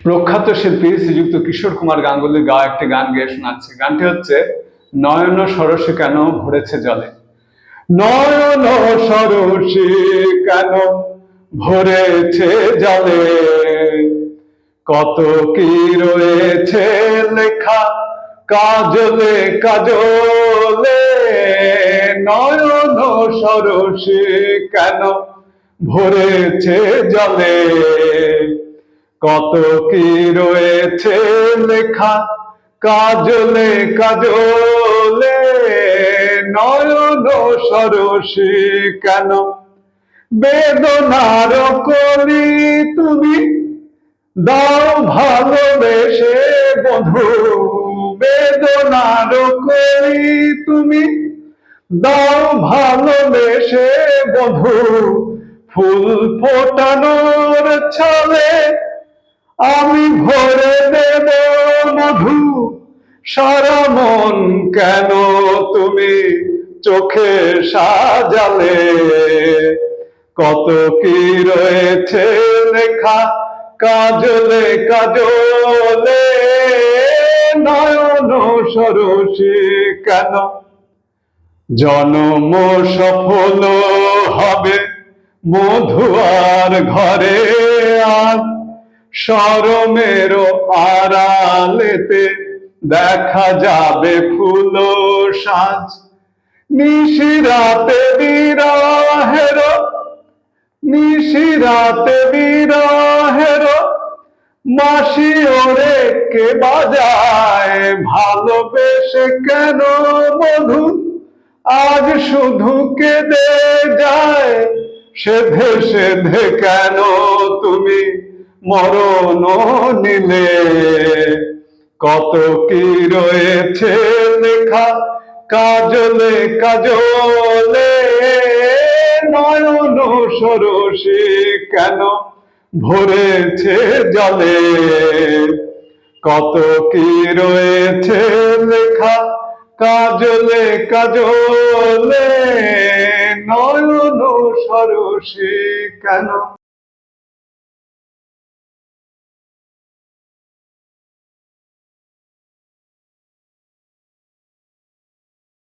প্রখ্যাত শিল্পী শ্রীযুক্ত কিশোর কুমার গাঙ্গুলির গাওয়া একটি গান গেয়ে শোনাচ্ছি। গানটি হচ্ছে নয়ন সরসে কেন ভরেছে জলে। নয়ন সরসে কেন ভরেছে জলে, কত কি রয়েছে লেখা কাজলে কাজলে। নয়ন সরসে কেন ভরেছে জলে, কত কি রয়েছে লেখা কাজলে কাজলে। নয়ন সরসে কেন বেদনার কলি তুমি দাও ভালোবেসে বধু। বেদনার কলি তুমি দাও ভালোবেসে বধু, ফুল ফোটানোর ছলে আমি ভরে দেব মধু। সারা মন কেন তুমি চোখে সাজালে, কত কি রয়েছে লেখা কাজলে কাজলে। নয়ন সরসে কেন জনম সফল হবে মধুয়ার ঘরে, আর শরমের আড়ালেতে দেখা যাবে ফুল সাজ। নিশিরাতে বিরহের, নিশিরাতে বিরহের বাঁশি ওরে কে বাজায়। ভালোবেসে কেন বধু আজ শুধু কেঁদে যায়। সেধে সেধে কেন তুমি মরণ নিলে, কত কি রয়েছে লেখা কাজলে কাজলে। নয়ন সরসে কেন ভরেছে জলে, কত কি রয়েছে লেখা কাজলে কাজলে। নয়ন সরসে কেন।